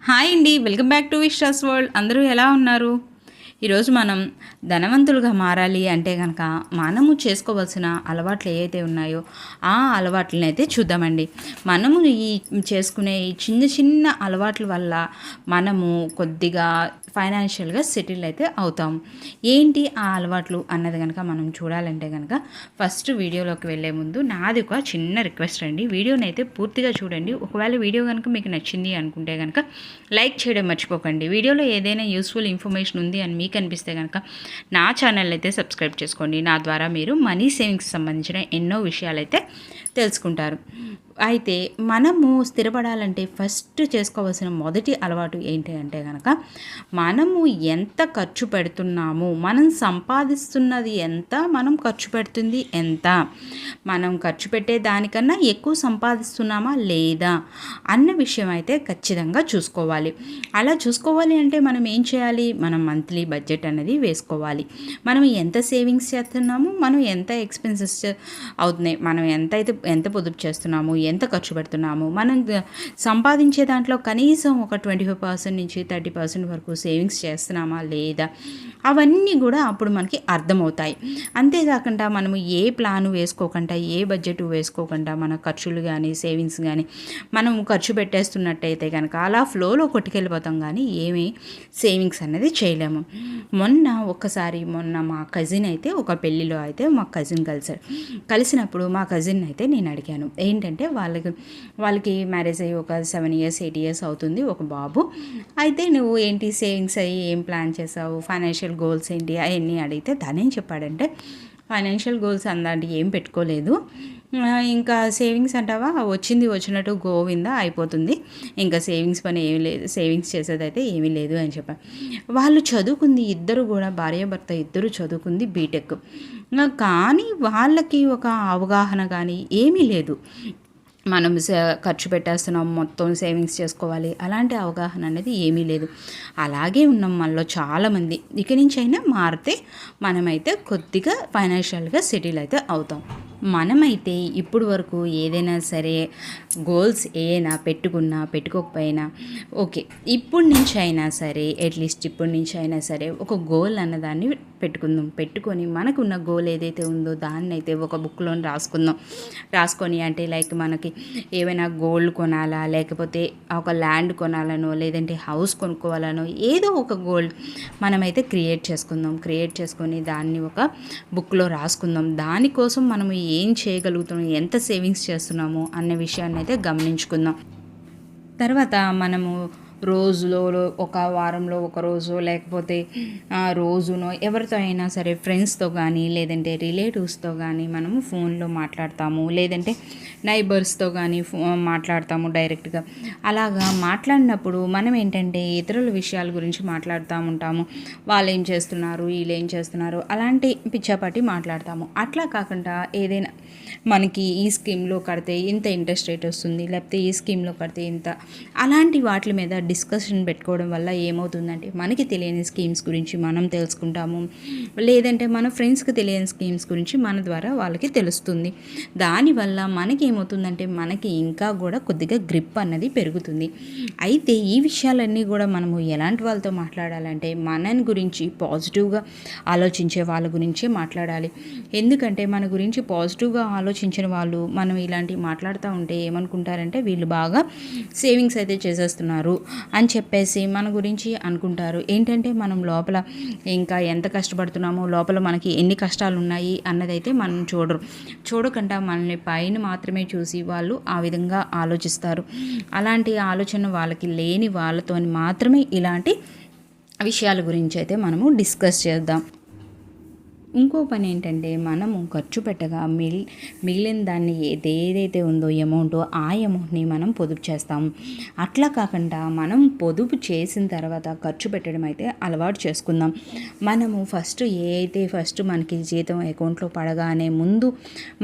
Hi అండి, welcome back to Vishwas world. అందరూ ఎలా ఉన్నారు? ఈరోజు మనం ధనవంతులుగా మారాలి అంటే కనుక మనము చేసుకోవాల్సిన అలవాట్లు ఏవైతే ఉన్నాయో ఆ అలవాట్లను అయితే చూద్దామండి. మనము చేసుకునే ఈ చిన్న చిన్న అలవాట్ల వల్ల మనము కొద్దిగా ఫైనాన్షియల్గా సెటిల్ అయితే అవుతాం. ఏంటి ఆ అలవాట్లు అన్నది కనుక మనం చూడాలంటే కనుక ఫస్ట్ వీడియోలోకి వెళ్ళే ముందు నాది ఒక చిన్న రిక్వెస్ట్ అండి. వీడియోని అయితే పూర్తిగా చూడండి. ఒకవేళ వీడియో కనుక మీకు నచ్చింది అనుకుంటే కనుక లైక్ చేయడం మర్చిపోకండి. వీడియోలో ఏదైనా యూస్ఫుల్ ఇన్ఫర్మేషన్ ఉంది అని మీకు అనిపిస్తే కనుక నా ఛానల్ అయితే సబ్స్క్రైబ్ చేసుకోండి. నా ద్వారా మీరు మనీ సేవింగ్స్ సంబంధించిన ఎన్నో విషయాలు అయితే తెలుసుకుంటారు. అయితే మనము స్థిరపడాలంటే ఫస్ట్ చేసుకోవాల్సిన మొదటి అలవాటు ఏంటి అంటే కనుక మనము ఎంత ఖర్చు పెడుతున్నాము, మనం సంపాదిస్తున్నది ఎంత, మనం ఖర్చు పెడుతుంది ఎంత, మనం ఖర్చు పెట్టే దానికన్నా ఎక్కువ సంపాదిస్తున్నామా లేదా అన్న విషయం అయితే ఖచ్చితంగా చూసుకోవాలి. అలా చూసుకోవాలి అంటే మనం ఏం చేయాలి? మనం మంత్లీ బడ్జెట్ అనేది వేసుకోవాలి. మనం ఎంత సేవింగ్స్ చేస్తున్నాము, మనం ఎంత ఎక్స్పెన్సెస్ అవుతున్నాయి, మనం ఎంత పొదుపు చేస్తున్నాము, ఎంత ఖర్చు పెడుతున్నాము, మనం సంపాదించే దాంట్లో కనీసం ఒక 25% నుంచి 30% వరకు సేవింగ్స్ చేస్తున్నామా లేదా, అవన్నీ కూడా అప్పుడు మనకి అర్థమవుతాయి. అంతేకాకుండా మనము ఏ ప్లాను వేసుకోకుండా, ఏ బడ్జెట్ వేసుకోకుండా మన ఖర్చులు కానీ సేవింగ్స్ కానీ మనం ఖర్చు పెట్టేస్తున్నట్టయితే కనుక అలా ఫ్లోలో కొట్టుకెళ్ళిపోతాం, కానీ ఏమీ సేవింగ్స్ అనేది చేయలేము. మొన్న మా కజిన్ అయితే ఒక పెళ్ళిలో అయితే మా కజిన్ కలిసినప్పుడు మా కజిన్ అయితే నేను అడిగాను, ఏంటంటే వాళ్ళకి మ్యారేజ్ అయ్యి ఒక 7 years 8 years అవుతుంది, ఒక బాబు. అయితే నువ్వు ఏంటి సేవింగ్స్ అయ్యి ఏం ప్లాన్ చేసావు, ఫైనాన్షియల్ గోల్స్ ఏంటి అవన్నీ అడిగితే తనేం చెప్పాడంటే, ఫైనాన్షియల్ గోల్స్ అలాంటివి ఏం పెట్టుకోలేదు, ఇంకా సేవింగ్స్ అంటావా వచ్చినట్టు గోవిందా అయిపోతుంది, ఇంకా సేవింగ్స్ పని ఏమీ లేదు, సేవింగ్స్ చేసేదైతే ఏమీ లేదు అని చెప్పారు. వాళ్ళు చదువుకుంది ఇద్దరు కూడా, భార్యాభర్త ఇద్దరు చదువుకుంది బీటెక్, కానీ వాళ్ళకి ఒక అవగాహన కానీ ఏమీ లేదు. మనం ఖర్చు పెట్టేస్తున్నాం, మొత్తం సేవింగ్స్ చేసుకోవాలి, అలాంటి అవగాహన అనేది ఏమీ లేదు. అలాగే ఉన్నాం మనలో చాలామంది. ఇక నుంచి అయినా మారితే మనమైతే కొద్దిగా ఫైనాన్షియల్గా సెటిల్ అయితే అవుతాం. మనమైతే ఇప్పుడు వరకు ఏదైనా సరే గోల్స్ ఏదైనా పెట్టుకోకపోయినా ఓకే, ఇప్పటి నుంచి అయినా సరే, అట్లీస్ట్ ఇప్పటి నుంచి అయినా సరే ఒక గోల్ అన్నదాన్ని పెట్టుకొని మనకున్న గోల్ ఏదైతే ఉందో దాన్ని అయితే ఒక బుక్లో రాసుకొని అంటే లైక్ మనకి ఏమైనా గోల్డ్ కొనాలా, లేకపోతే ఒక ల్యాండ్ కొనాలనో, లేదంటే హౌస్ కొనుక్కోవాలనో, ఏదో ఒక గోల్ మనమైతే క్రియేట్ చేసుకొని దాన్ని ఒక బుక్లో రాసుకుందాం. దానికోసం మనము ఏం చేయగలుగుతున్నాం, ఎంత సేవింగ్స్ చేస్తున్నాము అనే విషయాన్ని అయితే గమనించుకుందాం. తర్వాత మనము రోజులో ఒక వారంలో ఒక రోజు, లేకపోతే రోజునో ఎవరితో అయినా సరే ఫ్రెండ్స్తో కానీ లేదంటే రిలేటివ్స్తో కానీ మనము ఫోన్లో మాట్లాడతాము, లేదంటే నైబర్స్తో కానీ మాట్లాడతాము డైరెక్ట్గా. అలాగా మాట్లాడినప్పుడు మనం ఏంటంటే ఇతరుల విషయాల గురించి మాట్లాడుతూ ఉంటాము. వాళ్ళు ఏం చేస్తున్నారు, వీళ్ళు ఏం చేస్తున్నారు, అలాంటి పిచ్చాపాటి మాట్లాడతాము. అట్లా కాకుండా ఏదైనా మనకి ఈ స్కీమ్లో కడితే ఇంత ఇంట్రెస్ట్ రేట్ వస్తుంది, లేకపోతే ఈ స్కీమ్లో కడితే ఇంత, అలాంటి వాటి మీద డిస్కషన్ పెట్టుకోవడం వల్ల ఏమవుతుందంటే మనకి తెలియని స్కీమ్స్ గురించి మనం తెలుసుకుంటాము, లేదంటే మన ఫ్రెండ్స్కి తెలియని స్కీమ్స్ గురించి మన ద్వారా వాళ్ళకి తెలుస్తుంది. దానివల్ల మనకి ఏమవుతుందంటే మనకి ఇంకా కూడా కొద్దిగా గ్రిప్ అన్నది పెరుగుతుంది. అయితే ఈ విషయాలన్నీ కూడా మనము ఎలాంటి వాళ్ళతో మాట్లాడాలంటే మనని గురించి పాజిటివ్గా ఆలోచించే వాళ్ళ గురించే మాట్లాడాలి. ఎందుకంటే మన గురించి పాజిటివ్గా ఆలోచించిన వాళ్ళు మనం ఇలాంటివి మాట్లాడుతూ ఉంటే ఏమనుకుంటారంటే వీళ్ళు బాగా సేవింగ్స్ అయితే చేసేస్తున్నారు అని చెప్పేసి మన గురించి అనుకుంటారు. ఏంటంటే మనం లోపల ఇంకా ఎంత కష్టపడుతున్నామో, లోపల మనకి ఎన్ని కష్టాలు ఉన్నాయి అన్నదైతే మనం చూడకుండా మనల్ని పైన మాత్రమే చూసి వాళ్ళు ఆ విధంగా ఆలోచిస్తారు. అలాంటి ఆలోచన వాళ్ళకి లేని వాళ్ళతో మాత్రమే ఇలాంటి విషయాల గురించి అయితే మనము డిస్కస్ చేద్దాం. ఇంకో పని ఏంటంటే మనము ఖర్చు పెట్టగా మిగిలిన దాన్ని ఏదైతే ఉందో అమౌంట్, ఆ అమౌంట్ని మనం పొదుపు చేస్తాము. అట్లా కాకుండా మనం పొదుపు చేసిన తర్వాత ఖర్చు పెట్టడం అయితే అలవాటు చేసుకుందాం. మనము ఫస్ట్ మనకి జీతం అకౌంట్లో పడగానే ముందు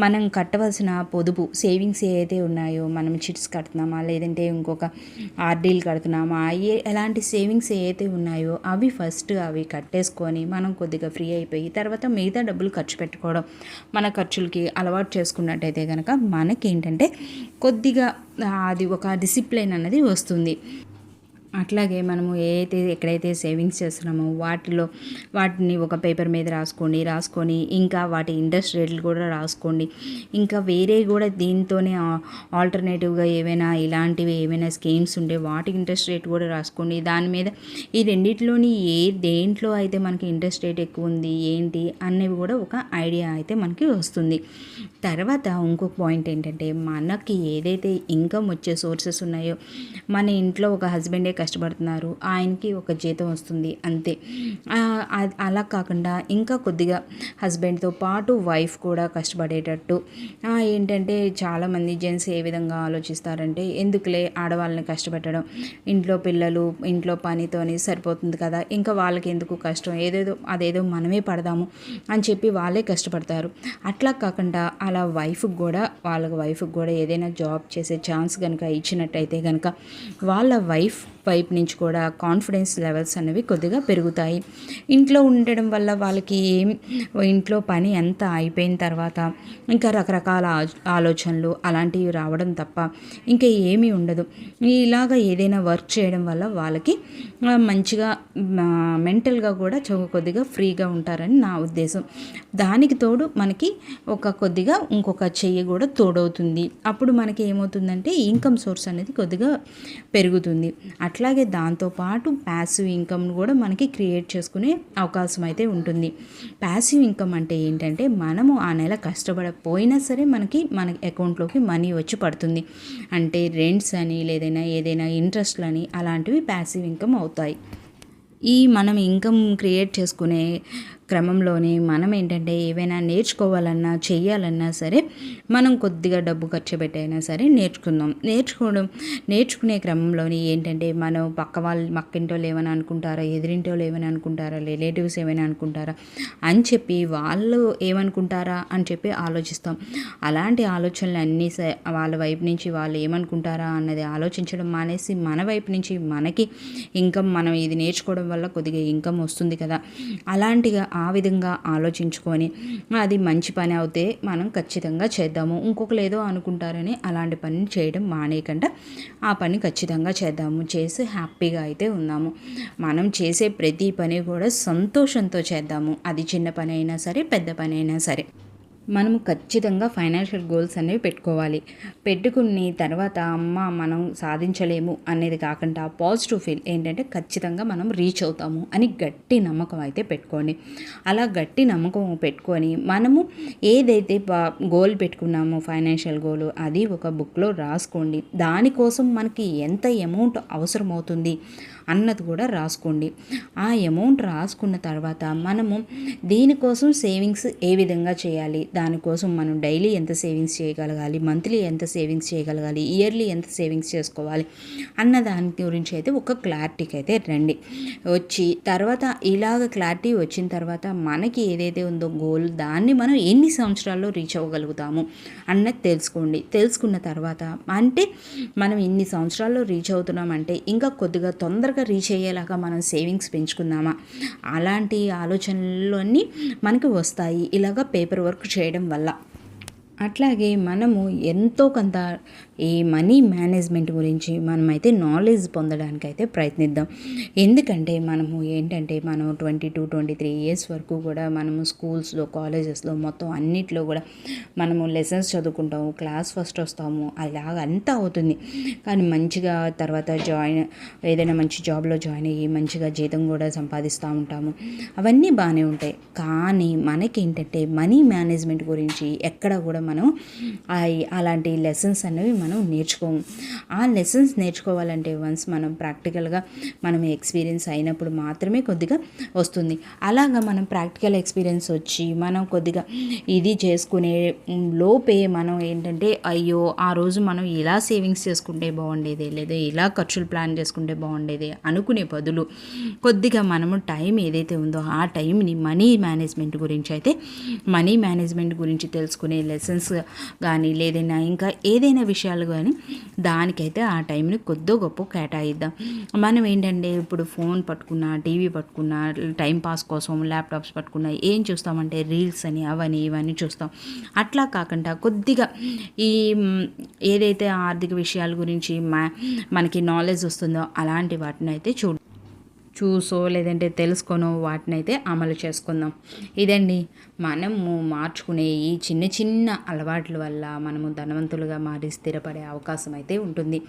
మనం కట్టవలసిన పొదుపు సేవింగ్స్ ఏవైతే ఉన్నాయో, మనం చిట్స్ కడుతున్నామా, లేదంటే ఇంకొక ఆర్డీలు కడుతున్నామా, ఎలాంటి సేవింగ్స్ ఏవైతే ఉన్నాయో అవి కట్టేసుకొని మనం కొద్దిగా ఫ్రీ అయిపోయి తర్వాత మిగతా డబ్బులు ఖర్చు పెట్టుకోవడం మన ఖర్చులకి అలవాటు చేసుకున్నట్టయితే కనుక మనకేంటంటే కొద్దిగా అది ఒక డిసిప్లిన్ అనేది వస్తుంది. అట్లాగే మనము ఎక్కడైతే సేవింగ్స్ చేస్తున్నామో వాటిని ఒక పేపర్ మీద రాసుకొని ఇంకా వాటి ఇంట్రెస్ట్ రేట్లు కూడా రాసుకోండి. ఇంకా వేరే కూడా దీంతోనే ఆల్టర్నేటివ్గా ఇలాంటివి ఏమైనా స్కీమ్స్ ఉంటే వాటి ఇంట్రెస్ట్ రేట్ కూడా రాసుకోండి. దాని మీద ఈ రెండిట్లోని దేంట్లో అయితే మనకి ఇంట్రెస్ట్ రేట్ ఎక్కువ ఉంది ఏంటి అనేవి కూడా ఒక ఐడియా అయితే మనకి వస్తుంది. తర్వాత ఇంకొక పాయింట్ ఏంటంటే, మనకి ఏదైతే ఇన్కమ్ వచ్చే సోర్సెస్ ఉన్నాయో, మన ఇంట్లో ఒక హస్బెండే కష్టపడుతున్నారు, ఆయనకి ఒక జీతం వస్తుంది అంతే. అలా కాకుండా ఇంకా కొద్దిగా హస్బెండ్తో పాటు వైఫ్ కూడా కష్టపడేటట్టు ఏంటంటే, చాలామంది జెంట్స్ ఏ విధంగా ఆలోచిస్తారంటే, ఎందుకులే ఆడవాళ్ళని కష్టపెట్టడం, ఇంట్లో పిల్లలు ఇంట్లో పనితోని సరిపోతుంది కదా, ఇంకా వాళ్ళకి ఎందుకు కష్టం, అదేదో మనమే పడదాము అని చెప్పి వాళ్ళే కష్టపడతారు. అట్లా కాకుండా వాళ్ళ వైఫ్కి కూడా ఏదైనా జాబ్ చేసే ఛాన్స్ కనుక ఇచ్చినట్టయితే కనుక వాళ్ళ వైఫ్ వైపు నుంచి కూడా కాన్ఫిడెన్స్ లెవెల్స్ అనేవి కొద్దిగా పెరుగుతాయి. ఇంట్లో ఉండడం వల్ల వాళ్ళకి ఇంట్లో పని ఎంత అయిపోయిన తర్వాత ఇంకా రకరకాల ఆలోచనలు అలాంటివి రావడం తప్ప ఇంకా ఏమీ ఉండదు. ఇలాగ ఏదైనా వర్క్ చేయడం వల్ల వాళ్ళకి మంచిగా మెంటల్గా కూడా కొద్దిగా ఫ్రీగా ఉంటారని నా ఉద్దేశం. దానికి తోడు మనకి కొద్దిగా ఇంకొక చెయ్యి కూడా తోడవుతుంది. అప్పుడు మనకి ఏమవుతుందంటే ఇన్కమ్ సోర్స్ అనేది కొద్దిగా పెరుగుతుంది. అట్లాగే దాంతోపాటు ప్యాసివ్ ఇన్కమ్ను కూడా మనకి క్రియేట్ చేసుకునే అవకాశం అయితే ఉంటుంది. ప్యాసివ్ ఇన్కమ్ అంటే ఏంటంటే, మనము ఆ నెల కష్టపడకపోయినా సరే మన అకౌంట్లోకి మనీ వచ్చి పడుతుంది. అంటే రెంట్స్ అని ఏదైనా ఇంట్రెస్ట్లని అలాంటివి ప్యాసివ్ ఇన్కమ్ అవుతాయి. మనం ఇన్కమ్ క్రియేట్ చేసుకునే క్రమంలోనే మనం ఏంటంటే ఏవైనా నేర్చుకోవాలన్నా చేయాలన్నా సరే మనం కొద్దిగా డబ్బు ఖర్చు పెట్టైనా సరే నేర్చుకునే క్రమంలోని ఏంటంటే మనం పక్కింటోళ్ళు ఏమైనా అనుకుంటారా, ఎదిరింటోళ్ళు ఏమైనా అనుకుంటారా, రిలేటివ్స్ ఏమైనా అనుకుంటారా అని చెప్పి వాళ్ళు ఏమనుకుంటారా అని చెప్పి ఆలోచిస్తాం. అలాంటి ఆలోచనలు అన్నీ వాళ్ళ వైపు నుంచి వాళ్ళు ఏమనుకుంటారా అన్నది ఆలోచించడం మానేసి మన వైపు నుంచి మనకి ఇన్కమ్, మనం ఇది నేర్చుకోవడం వల్ల కొద్దిగా ఇన్కమ్ వస్తుంది కదా, అలాంటిగా ఆ విధంగా ఆలోచించుకొని అది మంచి పని అవుతే మనం ఖచ్చితంగా చేద్దాము. ఇంకొకరు ఏదో అనుకుంటారని అలాంటి పని చేయడం మానేయకుండా ఆ పని ఖచ్చితంగా చేద్దాము. చేసి హ్యాపీగా అయితే ఉందాము. మనం చేసే ప్రతి పని కూడా సంతోషంతో చేద్దాము. అది చిన్న పని అయినా సరే, పెద్ద పని అయినా సరే. మనము ఖచ్చితంగా ఫైనాన్షియల్ గోల్స్ అనేవి పెట్టుకుని తర్వాత మనం సాధించలేము అనేది కాకుండా పాజిటివ్ ఫీల్ ఏంటంటే ఖచ్చితంగా మనం రీచ్ అవుతాము అని గట్టి నమ్మకం అయితే పెట్టుకోండి. అలా గట్టి నమ్మకం పెట్టుకొని మనము ఏదైతే గోల్ పెట్టుకున్నామో ఫైనాన్షియల్ గోల్ అది ఒక బుక్లో రాసుకోండి. దానికోసం మనకి ఎంత అమౌంట్ అవసరమవుతుంది అన్నది కూడా రాసుకోండి. ఆ అమౌంట్ రాసుకున్న తర్వాత మనము దీనికోసం సేవింగ్స్ ఏ విధంగా చేయాలి, దానికోసం మనం డైలీ ఎంత సేవింగ్స్ చేయగలగాలి, మంత్లీ ఎంత సేవింగ్స్ చేయగలగాలి, ఇయర్లీ ఎంత సేవింగ్స్ చేసుకోవాలి అన్న దాని గురించి అయితే ఒక క్లారిటీకి అయితే రండి. వచ్చి తర్వాత ఇలాగ క్లారిటీ వచ్చిన తర్వాత మనకి ఏదైతే ఉందో గోల్ దాన్ని మనం ఎన్ని సంవత్సరాల్లో రీచ్ అవ్వగలుగుతాము అన్నది తెలుసుకున్న తర్వాత అంటే మనం ఇన్ని సంవత్సరాల్లో రీచ్ అవుతున్నామంటే ఇంకా కొద్దిగా తొందరగా రీచ్ అయ్యేలాగా మనం సేవింగ్స్ పెంచుకుందామా, అలాంటి ఆలోచనలన్నీ మనకు వస్తాయి ఇలాగ పేపర్ వర్క్ చేయడం వల్ల. అట్లాగే మనము ఎంతో కొంత ఈ మనీ మేనేజ్మెంట్ గురించి మనమైతే నాలెడ్జ్ పొందడానికైతే ప్రయత్నిద్దాం. ఎందుకంటే మనం 22-23 ఇయర్స్ వరకు కూడా మనము స్కూల్స్లో, కాలేజెస్లో మొత్తం అన్నిట్లో కూడా మనము లెసన్స్ చదువుకుంటాము, క్లాస్ ఫస్ట్ వస్తాము, అలాగంతా అవుతుంది. కానీ మంచిగా తర్వాత ఏదైనా మంచి జాబ్లో జాయిన్ అయ్యి మంచిగా జీతం కూడా సంపాదిస్తూ ఉంటాము, అవన్నీ బాగానే ఉంటాయి. కానీ మనకేంటంటే మనీ మేనేజ్మెంట్ గురించి ఎక్కడ కూడా మనం అలాంటి లెసన్స్ అనేవి మనం నేర్చుకోము. ఆ లెసన్స్ నేర్చుకోవాలంటే వన్స్ మనం ప్రాక్టికల్గా మనం ఎక్స్పీరియన్స్ అయినప్పుడు మాత్రమే కొద్దిగా వస్తుంది. అలాగా మనం ప్రాక్టికల్ ఎక్స్పీరియన్స్ వచ్చి మనం కొద్దిగా ఇది చేసుకునే లోపే మనం ఏంటంటే అయ్యో ఆ రోజు మనం ఇలా సేవింగ్స్ చేసుకుంటే బాగుండేది, లేదా ఇలా ఖర్చులు ప్లాన్ చేసుకుంటే బాగుండేది అనుకునే బదులు కొద్దిగా మనము టైం ఏదైతే ఉందో ఆ టైంని మనీ మేనేజ్మెంట్ గురించి తెలుసుకునే లెసన్స్ కానీ లేదైనా ఇంకా ఏదైనా విషయాలు విషయాలు కానీ దానికైతే ఆ టైంని కొద్దో గొప్ప కేటాయిద్దాం. మనం ఏంటంటే ఇప్పుడు ఫోన్ పట్టుకున్నా, టీవీ పట్టుకున్నా, టైం పాస్ కోసం ల్యాప్టాప్స్ పట్టుకున్నా ఏం చూస్తామంటే రీల్స్ అని అవని ఇవన్నీ చూస్తాం. అట్లా కాకుండా కొద్దిగా ఈ ఏదైతే ఆర్థిక విషయాల గురించి మనకి నాలెడ్జ్ వస్తుందో అలాంటి వాటిని అయితే చూసో లేదంటే తెలుసుకొనో వాటినైతే అమలు చేసుకుందాం. ఇదండి మనము మార్చుకునే ఈ చిన్న చిన్న అలవాట్ల వల్ల మనము ధనవంతులుగా మారి స్థిరపడే అవకాశం అయితే ఉంటుంది.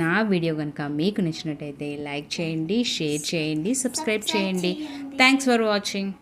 నా వీడియో కనుక మీకు నచ్చినట్టయితే లైక్ చేయండి, షేర్ చేయండి, సబ్స్క్రైబ్ చేయండి. Thanks for watching.